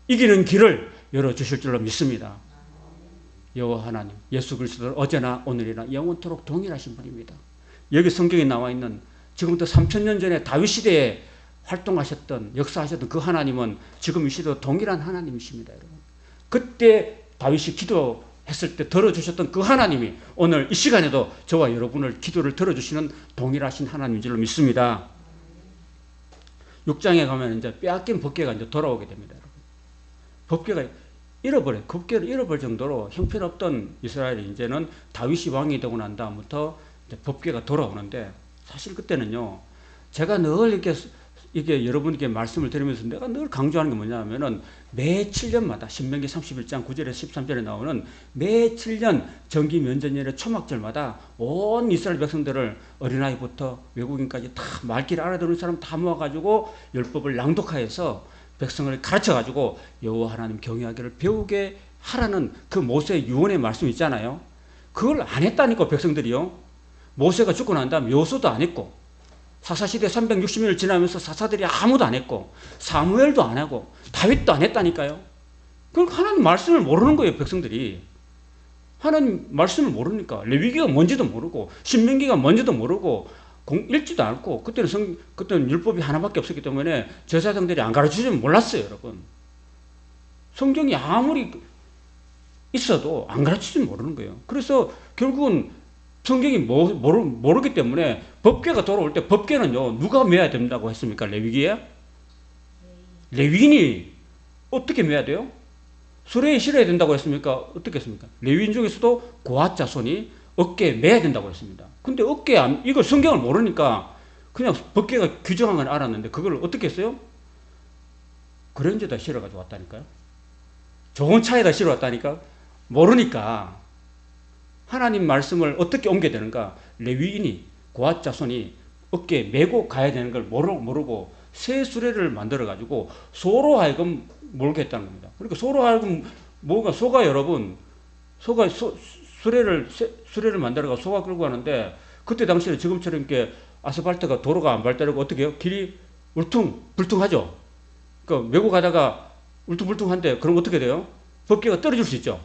이기는 길을 열어주실 줄로 믿습니다. 여호와 하나님, 예수 그리스도 어제나 오늘이나 영원토록 동일하신 분입니다. 여기 성경에 나와 있는 지금부터 3000년 전에 다윗 시대에 활동하셨던, 역사하셨던 그 하나님은 지금 이 시대도 동일한 하나님이십니다, 여러분. 그때 다윗이 기도했을 때 들어주셨던 그 하나님이 오늘 이 시간에도 저와 여러분을 기도를 들어주시는 동일하신 하나님인 줄로 믿습니다. 6장에 가면 이제 빼앗긴 법궤가 이제 돌아오게 됩니다, 여러분. 법궤를 잃어버릴 정도로 형편없던 이스라엘이 이제는 다윗이 왕이 되고 난 다음부터 이제 법궤가 돌아오는데, 사실 그때는요, 제가 늘 이게 여러분께 말씀을 드리면서 내가 늘 강조하는 게 뭐냐면은 매 7년마다 신명기 31장 9절에서 13절에 나오는 매 7년 정기 면전일의 초막절마다 온 이스라엘 백성들을 어린아이부터 외국인까지 다 말귀를 알아듣는 사람 다 모아가지고 율법을 낭독하여서 백성을 가르쳐가지고 여호와 하나님 경외하기를 배우게 하라는 그 모세의 유언의 말씀 있잖아요. 그걸 안 했다니까, 백성들이요. 모세가 죽고 난 다음 여호수아도 안 했고, 사사시대 360년을 지나면서 사사들이 아무도 안 했고, 사무엘도 안 하고, 다윗도 안 했다니까요. 그러니까 하나님 말씀을 모르는 거예요, 백성들이. 하나님 말씀을 모르니까 레위기가 뭔지도 모르고 신명기가 뭔지도 모르고 읽지도 않고, 그때는 율법이 하나밖에 없었기 때문에 제사장들이 안 가르쳐주면 몰랐어요, 여러분. 성경이 아무리 있어도 안 가르쳐주면 모르는 거예요. 그래서 결국은 성경이 모르기 때문에 법궤가 돌아올 때 법궤는요, 누가 메야 된다고 했습니까? 레위기에? 레위인이 어떻게 매야 돼요? 수레에 실어야 된다고 했습니까? 어떻게 했습니까? 레위인 중에서도 고앗 자손이 어깨에 매야 된다고 했습니다. 근데 이걸 성경을 모르니까 그냥 법궤가 규정한 건 알았는데 그걸 어떻게 했어요? 그랜저에다 실어가지고 왔다니까요. 좋은 차에다 실어 왔다니까. 모르니까 하나님 말씀을 어떻게 옮겨야 되는가? 레위인이 고앗 자손이 어깨에 메고 가야 되는 걸 모르고 새 수레를 만들어 가지고 소로 하여금 몰게 했다는 겁니다. 그러니까 소로 하여금 소가 여러분 수레를 만들어가 소가 끌고 가는데 그때 당시에 지금처럼 이렇게 아스팔트가 도로가 안 발달하고 어떻게 해요? 길이 울퉁불퉁하죠. 그러니까 메고 가다가 울퉁불퉁한데 그럼 어떻게 돼요? 법궤가 떨어질 수 있죠.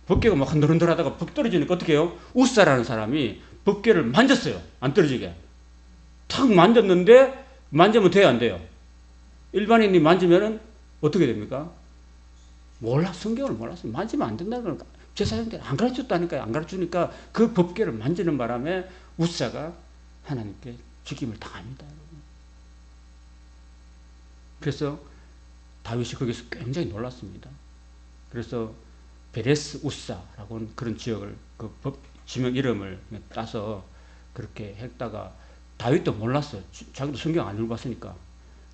법궤가 막 흔들흔들하다가 벅 떨어지니까 어떻게 해요? 우사라는 사람이 법궤를 만졌어요. 안 떨어지게. 탁 만졌는데 만지면 돼요, 안 돼요? 일반인이 만지면은 어떻게 됩니까? 성경을 몰랐어요. 만지면 안 된다는 걸 제사장들이 안 가르쳤다니까요. 안 가르치니까 그 법궤를 만지는 바람에 우사가 하나님께 죽임을 당합니다. 그래서 다윗이 거기서 굉장히 놀랐습니다. 그래서 베레스 우사라고 하는 그런 지역을 지명 이름을 따서 그렇게 했다가 다윗도 몰랐어요. 자기도 성경 안 읽어봤으니까.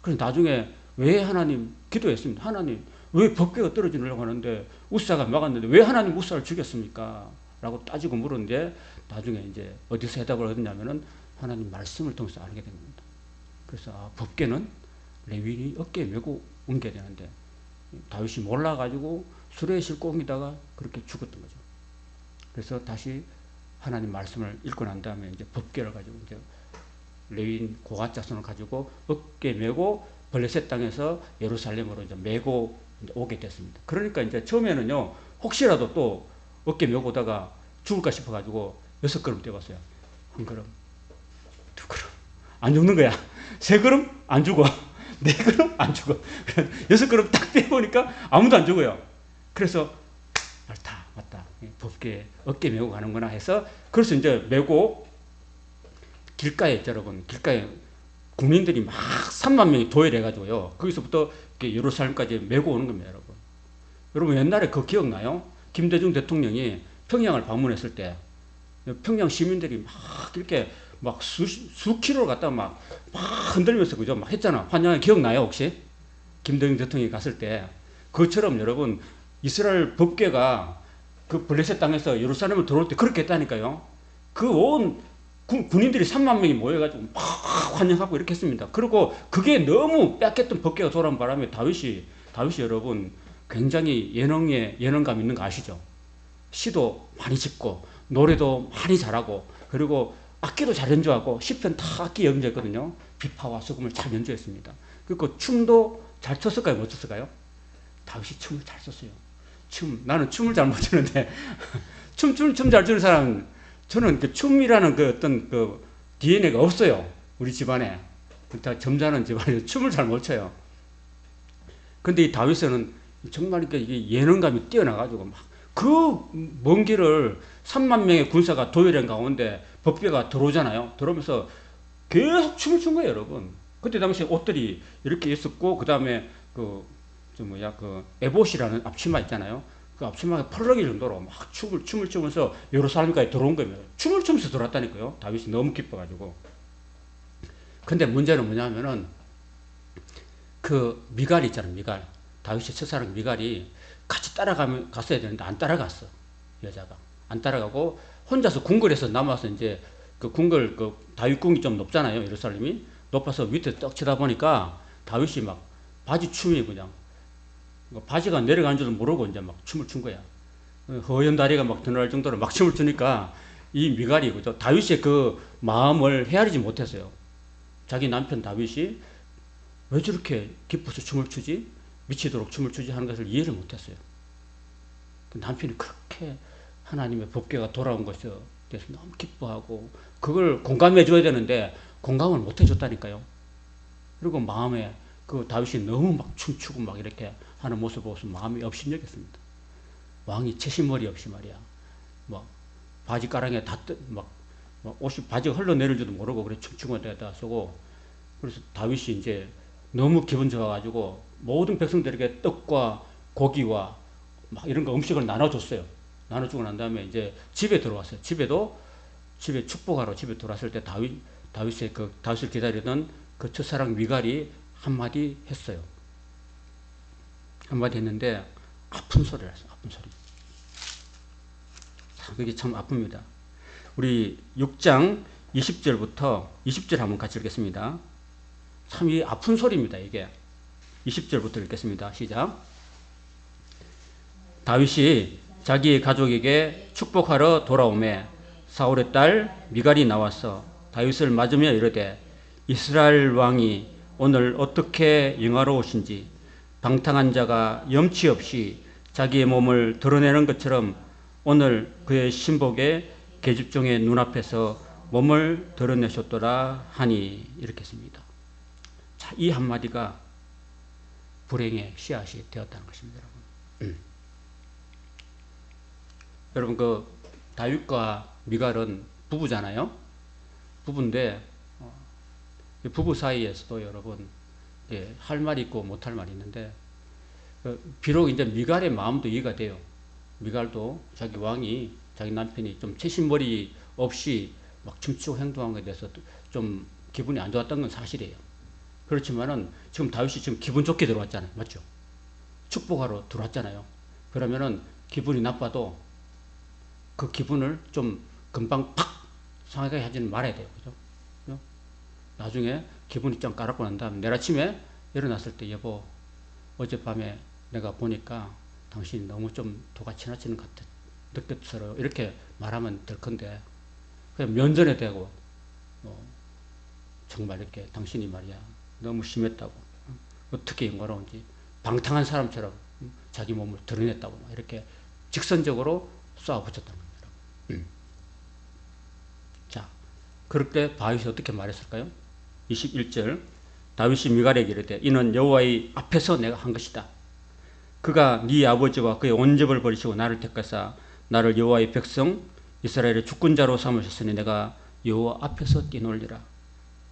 그래서 나중에 왜 하나님 기도했습니다. 하나님 왜 법궤가 떨어지려고 하는데 우사가 막았는데 왜 하나님 우사를 죽였습니까? 라고 따지고 물었는데 나중에 이제 어디서 해답을 얻었냐면은 하나님 말씀을 통해서 알게 된 겁니다. 그래서 법궤는 레위인이 어깨에 메고 옮겨야 되는데 다윗이 몰라가지고 수레에 싣고 옮기다가 그렇게 죽었던 거죠. 그래서 다시 하나님 말씀을 읽고 난 다음에 이제 법궤를 가지고 이제 레위인 고앗 자손을 가지고 어깨에 메고 블레셋 땅에서 예루살렘으로 이제 메고 이제 오게 됐습니다. 그러니까 이제 처음에는요 혹시라도 또 어깨 메고 오다가 죽을까 싶어가지고 6걸음 뛰어갔어요. 1걸음, 2걸음 안 죽는 거야. 3걸음 안 죽어. 4걸음 안 죽어. 6걸음 딱 뛰어보니까 아무도 안 죽어요. 그래서 맞다. 법궤 어깨 메고 가는구나 해서 그래서 이제 메고 길가에 있죠, 여러분. 길가에 국민들이 막 3만 명이 도열해가지고요. 거기서부터 예루살렘까지 메고 오는 겁니다, 여러분. 여러분 옛날에 그거 기억나요? 김대중 대통령이 평양을 방문했을 때 평양 시민들이 막 이렇게 막 수 킬로를 갖다 막 흔들면서 그죠? 막 했잖아. 환영회 기억나요, 혹시? 김대중 대통령이 갔을 때. 그것처럼 여러분 이스라엘 법궤가 그 블레셋 땅에서 예루살렘을 들어올 때 그렇게 했다니까요. 그 온 군인들이 3만 명이 모여가지고 막 환영하고 이렇게 했습니다. 그리고 그게 너무 뺏겼던 법궤가 돌아온 바람에 다윗이 여러분 굉장히 예능감 있는 거 아시죠? 시도 많이 짓고 노래도 많이 잘하고 그리고 악기도 잘 연주하고 시편 다 악기 연주했거든요. 비파와 수금을 잘 연주했습니다. 그리고 춤도 잘 췄을까요? 못 췄을까요? 다윗이 춤을 잘 췄어요. 나는 춤을 잘 못 추는데 춤 잘 추는 사람 저는 그 춤이라는 그 어떤 그 DNA가 없어요. 우리 집안에. 다 점잖은 집안에 춤을 잘 못 춰요. 근데 이 다윗은 정말 이게 예능감이 뛰어나가지고 막 그 먼 길을 3만 명의 군사가 도열한 가운데 법궤가 들어오잖아요. 들어오면서 계속 춤을 춘 거예요, 여러분. 그때 당시에 옷들이 이렇게 있었고, 그 다음에 그 에봇이라는 앞치마 있잖아요. 그 앞치마가 펄럭일 정도로 막 춤을 추면서 예루살렘까지 들어온 겁니다. 춤을 추면서 들어왔다니까요. 다윗이 너무 기뻐가지고. 근데 문제는 뭐냐면은 그 미갈 있잖아요. 미갈. 다윗의 첫사랑 미갈이 같이 갔어야 되는데 안 따라갔어. 여자가. 안 따라가고 혼자서 궁궐에서 남아서 이제 그 궁궐 다윗궁이 좀 높잖아요. 예루살렘이. 높아서 밑에 떡 쳐다보니까 다윗이 막 바지 춤이 그냥 바지가 내려가는 줄도 모르고 이제 막 춤을 춘 거야. 허연 다리가 막 드러날 정도로 막 춤을 추니까 이 미갈이 그죠. 다윗의 그 마음을 헤아리지 못했어요. 자기 남편 다윗이 왜 저렇게 기뻐서 춤을 추지? 미치도록 춤을 추지 하는 것을 이해를 못했어요. 남편이 그렇게 하나님의 법궤가 돌아온 것에 대해서 너무 기뻐하고 그걸 공감해 줘야 되는데 공감을 못 해줬다니까요. 그리고 마음에 그 다윗이 너무 막 춤추고 막 이렇게 하는 모습을 보고서 마음이 업신여겼습니다. 왕이 채신머리 없이 말이야. 막 바지 가랑에 옷이 바지가 흘러내릴 줄도 모르고 그래 춤추고 데다 쓰고 그래서 다윗이 이제 너무 기분 좋아가지고 모든 백성들에게 떡과 고기와 막 이런 거 음식을 나눠줬어요. 나눠주고 난 다음에 이제 집에 들어왔어요. 집에 축복하러 집에 들어왔을 때 다윗을 기다리던 그 첫사랑 미갈이 한마디 했어요. 한마디 했는데 아픈 소리를 했어요. 아픈 소리. 그게 참 아픕니다. 우리 6장 20절부터 20절 한번 같이 읽겠습니다. 참 이 아픈 소리입니다. 이게 20절부터 읽겠습니다. 시작. 다윗이 자기 가족에게 축복하러 돌아오매 사울의 딸 미갈이 나와서 다윗을 맞으며 이르되 이스라엘 왕이 오늘 어떻게 영화로우신지 방탕한 자가 염치 없이 자기의 몸을 드러내는 것처럼 오늘 그의 신복의 계집종의 눈앞에서 몸을 드러내셨더라 하니 이렇게 했습니다. 자, 이 한마디가 불행의 씨앗이 되었다는 것입니다. 여러분 그 다윗과 미갈은 부부잖아요. 부부인데 부부 사이에서도 여러분 할 말이 있고 못할 말이 있는데 비록 이제 미갈의 마음도 이해가 돼요. 미갈도 자기 남편이 좀 채신머리 없이 막 춤추고 행동한 것에 대해서 좀 기분이 안 좋았던 건 사실이에요. 그렇지만은 지금 다윗이 지금 기분 좋게 들어왔잖아요. 맞죠? 축복하러 들어왔잖아요. 그러면은 기분이 나빠도 그 기분을 좀 금방 팍 상하게 하지는 말아야 돼요. 그죠? 나중에 기분이 좀 깔았고 난 다음에 내일 아침에 일어났을 때 여보 어젯밤에 내가 보니까 당신이 너무 좀 도가 지나치는 것 같아 느꼈어요. 이렇게 말하면 될 건데 그냥 면전에 대고 정말 이렇게 당신이 말이야 너무 심했다고 어떻게 영화로운지 방탕한 사람처럼 자기 몸을 드러냈다고 이렇게 직선적으로 쏘아붙였다는 겁니다. 자, 그럴 때 다윗이 어떻게 말했을까요? 21절 다윗이 미갈에게 이르되 이는 여호와의 앞에서 내가 한 것이다. 그가 네 아버지와 그의 온 집을 버리시고 나를 택하사 나를 여호와의 백성 이스라엘의 주권자로 삼으셨으니 내가 여호와 앞에서 뛰놀리라.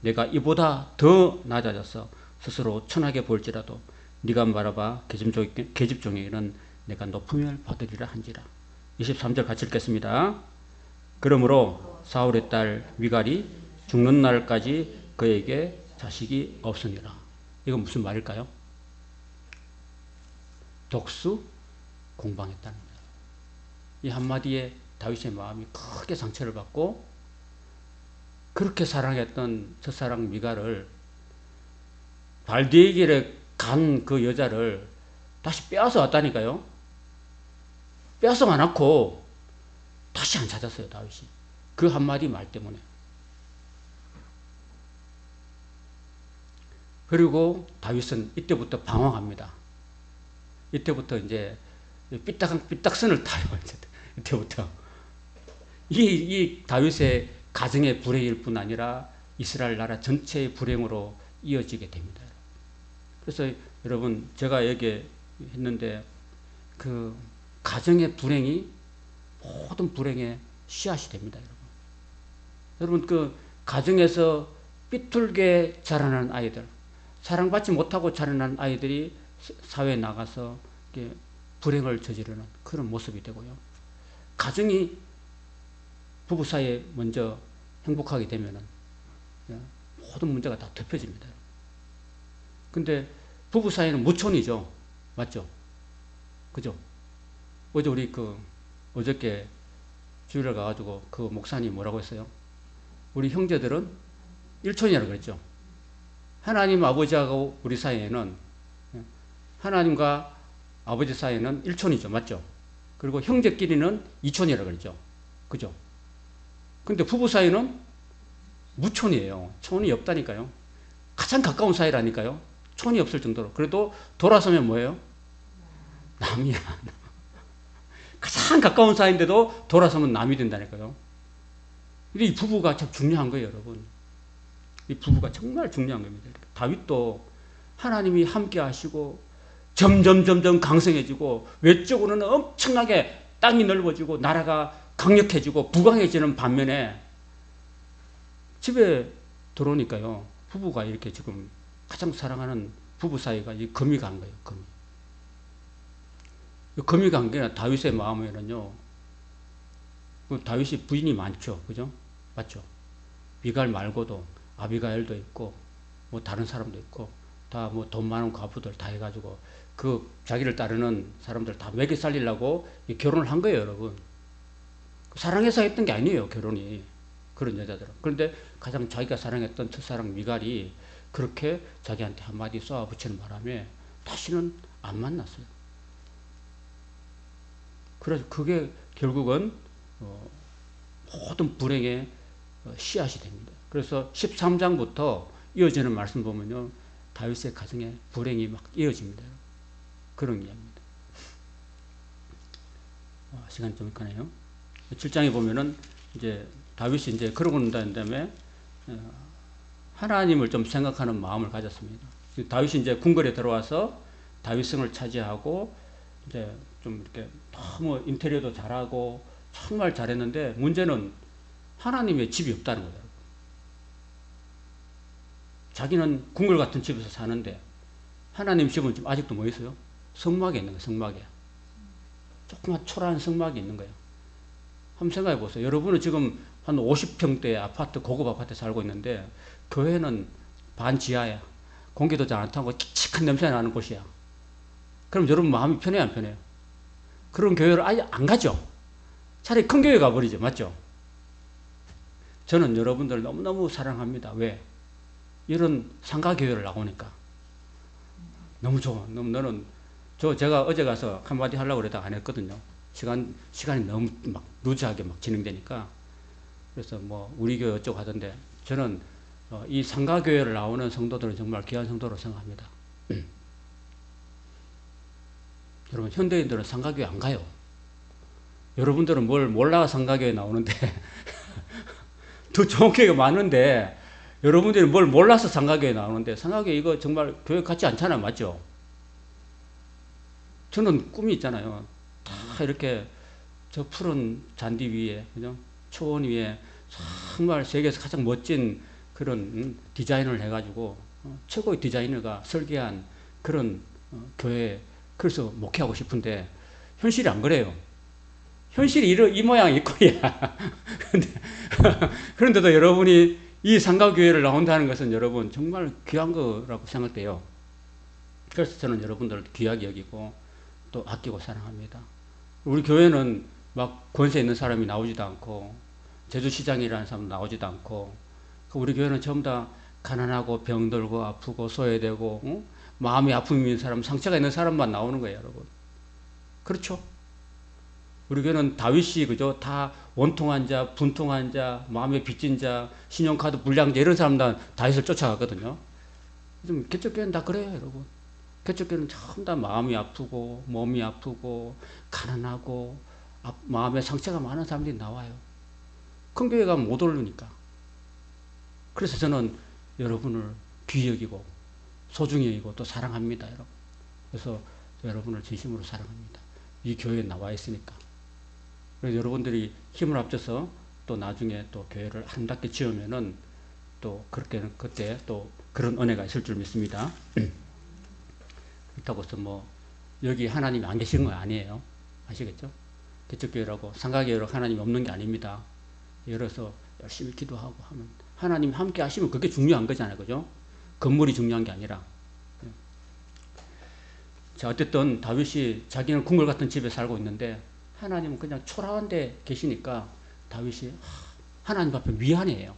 내가 이보다 더 낮아져서 스스로 천하게 볼지라도 네가 말하봐 계집종에게는 내가 높음을 받으리라 한지라. 23절 같이 읽겠습니다. 그러므로 사울의 딸 미갈이 죽는 날까지 그에게 자식이 없으니라. 이건 무슨 말일까요? 독수 공방했다는 거예요. 이 한마디에 다윗의 마음이 크게 상처를 받고 그렇게 사랑했던 첫사랑 미갈을 발디의 길에 간 그 여자를 다시 빼앗아 왔다니까요. 빼앗아 안 왔고 다시 안 찾았어요. 다윗이. 그 한마디 말 때문에. 그리고 다윗은 이때부터 방황합니다. 이때부터 이제 삐딱선을 타요. 이때부터. 이 다윗의 가정의 불행일 뿐 아니라 이스라엘 나라 전체의 불행으로 이어지게 됩니다. 그래서 여러분 제가 얘기했는데 그 가정의 불행이 모든 불행의 씨앗이 됩니다. 여러분 그 가정에서 삐뚤게 자라는 아이들, 사랑받지 못하고 자라는 아이들이 사회에 나가서 불행을 저지르는 그런 모습이 되고요. 가정이 부부 사이에 먼저 행복하게 되면은 모든 문제가 다 덮여집니다. 근데 부부 사이는 무촌이죠. 맞죠? 그죠? 어제 우리 어저께 주일에 가가지고 그 목사님이 뭐라고 했어요? 우리 형제들은 일촌이라고 그랬죠. 하나님 아버지하고 우리 사이에는 하나님과 아버지 사이에는 일촌이죠. 맞죠? 그리고 형제끼리는 이촌이라고 그랬죠. 그죠? 근데 부부 사이는 무촌이에요. 촌이 없다니까요. 가장 가까운 사이라니까요. 촌이 없을 정도로. 그래도 돌아서면 뭐예요? 남이야. 가장 가까운 사이인데도 돌아서면 남이 된다니까요. 근데 이 부부가 참 중요한 거예요, 여러분. 이 부부가 정말 중요한 겁니다. 다윗도 하나님이 함께 하시고 점점 강성해지고 외적으로는 엄청나게 땅이 넓어지고 나라가 강력해지고 부강해지는 반면에 집에 들어오니까요. 부부가 이렇게 지금 가장 사랑하는 부부 사이가 이 금이 간 거예요. 금이. 금이 간 게 다윗의 마음에는요. 다윗이 부인이 많죠. 그죠? 맞죠? 미갈 말고도 아비가일도 있고 뭐 다른 사람도 있고 다 뭐 돈 많은 과부들 다 해가지고 그 자기를 따르는 사람들 다 먹여 살리려고 결혼을 한 거예요, 여러분. 사랑해서 했던 게 아니에요, 결혼이. 그런 여자들은. 그런데 가장 자기가 사랑했던 첫사랑 미갈이 그렇게 자기한테 한마디 쏘아붙이는 바람에 다시는 안 만났어요. 그래서 그게 결국은 모든 불행의 씨앗이 됩니다. 그래서 13장부터 이어지는 말씀 보면요, 다윗의 가정에 불행이 막 이어집니다. 그런 이야기입니다. 시간이 좀 가네요. 7장에 보면은 이제 다윗이 이제 그러고 난 다음에 하나님을 좀 생각하는 마음을 가졌습니다. 다윗이 이제 궁궐에 들어와서 다윗성을 차지하고 이제 좀 이렇게 너무 인테리어도 잘하고 정말 잘했는데 문제는 하나님의 집이 없다는 거예요. 자기는 궁궐 같은 집에서 사는데 하나님 집은 지금 아직도 뭐 있어요? 성막에 있는 거예요. 성막에. 조그만 초라한 성막이 있는 거예요. 한번 생각해 보세요. 여러분은 지금 한 50평대 아파트, 고급 아파트에 살고 있는데 교회는 반지하야. 공기도 잘 안 타고 칙칙한 냄새 나는 곳이야. 그럼 여러분 마음이 편해요, 안 편해요? 그런 교회를 아예 안 가죠. 차라리 큰 교회 가버리죠. 맞죠? 저는 여러분들 너무너무 사랑합니다. 왜? 이런 상가교회를 나오니까. 너무 좋아. 너는, 제가 어제 가서 한마디 하려고 그러다가 안 했거든요. 시간이 너무 막 루즈하게 막 진행되니까. 그래서 뭐, 우리 교회 어쩌고 하던데, 저는 이 상가교회를 나오는 성도들은 정말 귀한 성도로 생각합니다. 여러분, 현대인들은 상가교회 안 가요. 여러분들은 뭘 몰라 상가교회 나오는데, 더 좋은 교회가 많은데, 여러분들이 뭘 몰라서 상가교회 나오는데, 상가교회 이거 정말 교회 같지 않잖아요. 맞죠? 저는 꿈이 있잖아요. 다 이렇게 저 푸른 잔디 위에, 그죠? 초원 위에 정말 세계에서 가장 멋진 그런 디자인을 해가지고, 최고의 디자이너가 설계한 그런 교회, 그래서 목회하고 싶은데, 현실이 안 그래요. 현실이 이 모양 이 꼴이야. 그런데도 여러분이 이 상가교회를 나온다는 것은 여러분 정말 귀한 거라고 생각돼요. 그래서 저는 여러분들을 귀하게 여기고 또 아끼고 사랑합니다. 우리 교회는 막 권세 있는 사람이 나오지도 않고 제주시장이라는 사람 나오지도 않고 우리 교회는 전부 다 가난하고 병들고 아프고 소외되고 마음이 아픔이 있는 사람, 상처가 있는 사람만 나오는 거예요, 여러분. 그렇죠? 우리 교회는 다윗이 그죠? 다 원통한 자, 분통한 자, 마음에 빚진 자, 신용카드 불량자 이런 사람들 다윗을 쫓아가거든요. 좀 개척교회는 다 그래요, 여러분. 개척교회는 전부 다 마음이 아프고 몸이 아프고 가난하고 마음에 상처가 많은 사람들이 나와요. 큰 교회 가면 못 오르니까. 그래서 저는 여러분을 귀히 여기고 소중히 여기고 또 사랑합니다, 여러분. 그래서 여러분을 진심으로 사랑합니다. 이 교회에 나와 있으니까. 그래서 여러분들이 힘을 합쳐서 또 나중에 또 교회를 아름답게 지으면은 또 그때 또 그런 은혜가 있을 줄 믿습니다. 그렇다고 해서 뭐 여기 하나님이 안 계시는 건 아니에요. 아시겠죠? 개척교회라고 상가교회로 하나님이 없는 게 아닙니다. 열어서 열심히 기도하고 하면 하나님 함께 하시면 그게 중요한 거잖아요. 그죠? 건물이 중요한 게 아니라. 자, 어쨌든 다윗이 자기는 궁궐 같은 집에 살고 있는데 하나님은 그냥 초라한 데 계시니까 다윗이 하나님 앞에 미안해요.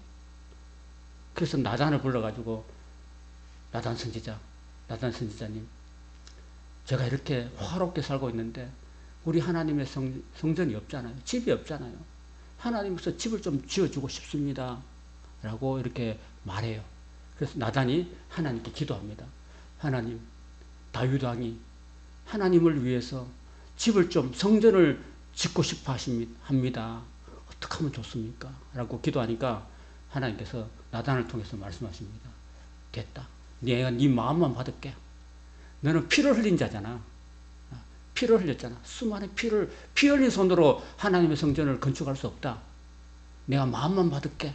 그래서 나단을 불러가지고 나단 선지자님 제가 이렇게 화롭게 살고 있는데 우리 하나님의 성전이 없잖아요. 집이 없잖아요. 하나님께서 집을 좀 지어주고 싶습니다. 라고 이렇게 말해요. 그래서 나단이 하나님께 기도합니다. 하나님, 다윗 왕이 하나님을 위해서 집을 좀 성전을 짓고 싶어 합니다. 어떻게 하면 좋습니까? 라고 기도하니까 하나님께서 나단을 통해서 말씀하십니다. 됐다. 내가 네 마음만 받을게. 너는 피를 흘린 자잖아. 피를 흘렸잖아. 수많은 피 흘린 손으로 하나님의 성전을 건축할 수 없다. 내가 마음만 받을게.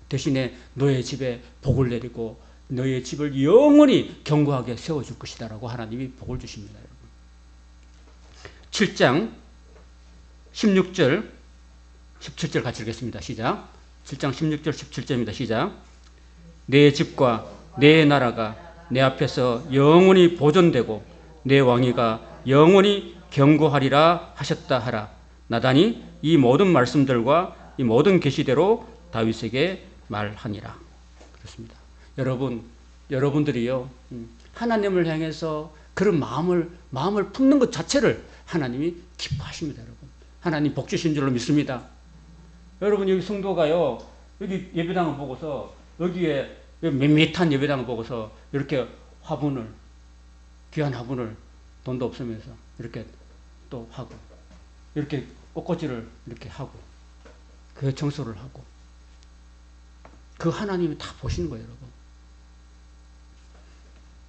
대신에 너의 집에 복을 내리고 너의 집을 영원히 견고하게 세워줄 것이다라고 하나님이 복을 주십니다. 7장 16절 17절 같이 읽겠습니다. 시작. 7장 16절 17절입니다. 시작. 내 집과 내 나라가 내 앞에서 영원히 보존되고 내 왕위가 영원히 견고하리라 하셨다 하라. 나단이 이 모든 말씀들과 이 모든 계시대로 다윗에게 말하니라. 그렇습니다. 여러분들이요, 하나님을 향해서 그런 마음을 품는 것 자체를 하나님이 기뻐하십니다, 여러분. 하나님 복 주신 줄로 믿습니다. 여러분, 여기 성도가요, 여기 예배당을 보고서, 여기에 밋밋한 예배당을 보고서, 이렇게 귀한 화분을 돈도 없으면서, 이렇게 또 하고, 이렇게 꽃꽂이를 이렇게 하고, 그 청소를 하고, 그 하나님이 다 보시는 거예요, 여러분.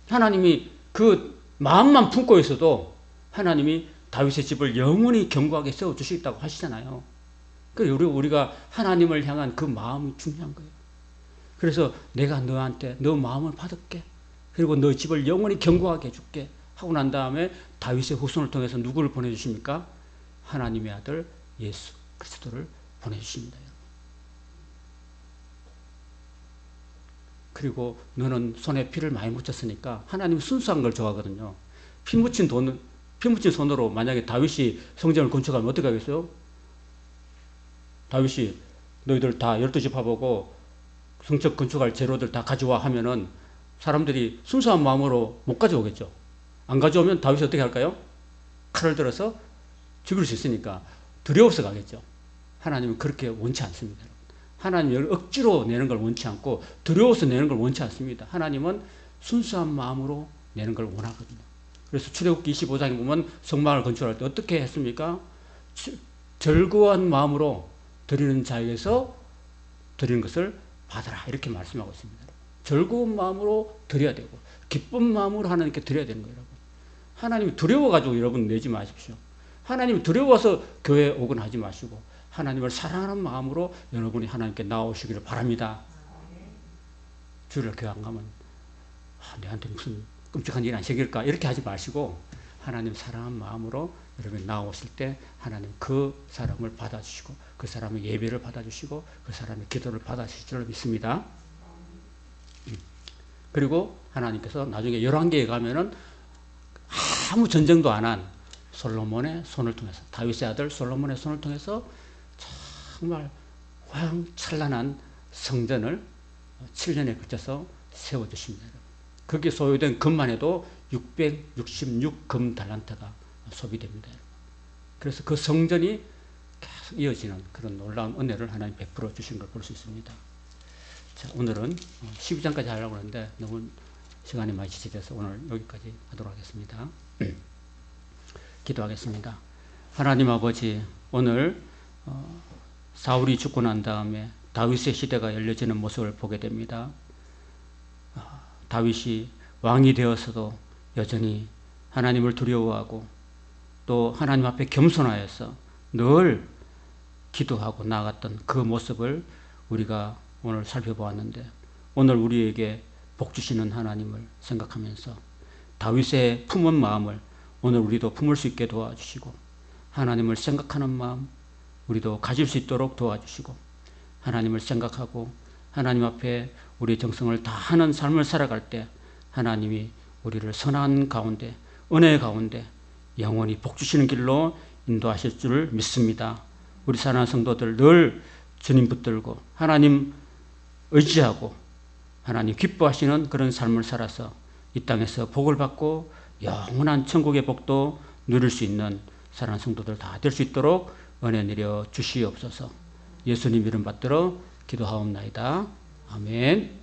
하나님이 그 마음만 품고 있어도 하나님이 다윗의 집을 영원히 견고하게 세워주시겠다고 하시잖아요. 그래서 우리가 하나님을 향한 그 마음이 중요한 거예요. 그래서 내가 너한테 너 마음을 받을게. 그리고 너 집을 영원히 견고하게 해줄게. 하고 난 다음에 다윗의 후손을 통해서 누구를 보내주십니까? 하나님의 아들 예수 그리스도를 보내주십니다. 그리고 너는 손에 피를 많이 묻혔으니까 하나님은 순수한 걸 좋아하거든요. 피 묻힌 손으로 만약에 다윗이 성전을 건축하면 어떻게 하겠어요? 다윗이 너희들 다 12집 화보고 성전 건축할 재료들 다 가져와 하면은 사람들이 순수한 마음으로 못 가져오겠죠. 안 가져오면 다윗이 어떻게 할까요? 칼을 들어서 죽일 수 있으니까 두려워서 가겠죠. 하나님은 그렇게 원치 않습니다. 하나님은 억지로 내는 걸 원치 않고 두려워서 내는 걸 원치 않습니다. 하나님은 순수한 마음으로 내는 걸 원하거든요. 그래서 출애굽기 25장에 보면 성막을 건축할 때 어떻게 했습니까? 절구한 마음으로 드리는 자에게서 드리는 것을 받아라 이렇게 말씀하고 있습니다. 절구한 마음으로 드려야 되고 기쁜 마음으로 하나님께 드려야 되는 거예요. 여러분. 하나님이 두려워가지고 여러분 내지 마십시오. 하나님이 두려워서 교회에 오곤 하지 마시고 하나님을 사랑하는 마음으로 여러분이 하나님께 나오시기를 바랍니다. 주일날 교회 안 가면 내한테 무슨 끔찍한 일이 안 생길까 이렇게 하지 마시고 하나님 사랑하는 마음으로 여러분이 나오실 때 하나님 그 사람을 받아주시고 그 사람의 예배를 받아주시고 그 사람의 기도를 받아주실 줄 믿습니다. 그리고 하나님께서 나중에 열왕기에 가면은 아무 전쟁도 안 한 솔로몬의 손을 통해서 다윗의 아들 솔로몬의 손을 통해서 정말 화양찬란한 성전을 7년에 걸쳐서 세워주십니다. 거기에 소요된 금만 해도 666 금달란트가 소비됩니다. 그래서 그 성전이 계속 이어지는 그런 놀라운 은혜를 하나님 베풀어 주신 걸 볼 수 있습니다. 자, 오늘은 12장까지 하려고 하는데 너무 시간이 많이 지체돼서 오늘 여기까지 하도록 하겠습니다. 기도하겠습니다. 하나님 아버지, 오늘 사울이 죽고 난 다음에 다윗의 시대가 열려지는 모습을 보게 됩니다. 다윗이 왕이 되어서도 여전히 하나님을 두려워하고 또 하나님 앞에 겸손하여서 늘 기도하고 나아갔던 그 모습을 우리가 오늘 살펴보았는데 오늘 우리에게 복 주시는 하나님을 생각하면서 다윗의 품은 마음을 오늘 우리도 품을 수 있게 도와주시고 하나님을 생각하는 마음 우리도 가질 수 있도록 도와주시고 하나님을 생각하고 하나님 앞에 우리의 정성을 다하는 삶을 살아갈 때 하나님이 우리를 선한 가운데 은혜 가운데 영원히 복 주시는 길로 인도하실 줄 믿습니다. 우리 사랑하는 성도들 늘 주님 붙들고 하나님 의지하고 하나님 기뻐하시는 그런 삶을 살아서 이 땅에서 복을 받고 영원한 천국의 복도 누릴 수 있는 사랑하는 성도들 다 될 수 있도록 은혜 내려 주시옵소서. 예수님 이름 받들어 기도하옵나이다. 아멘.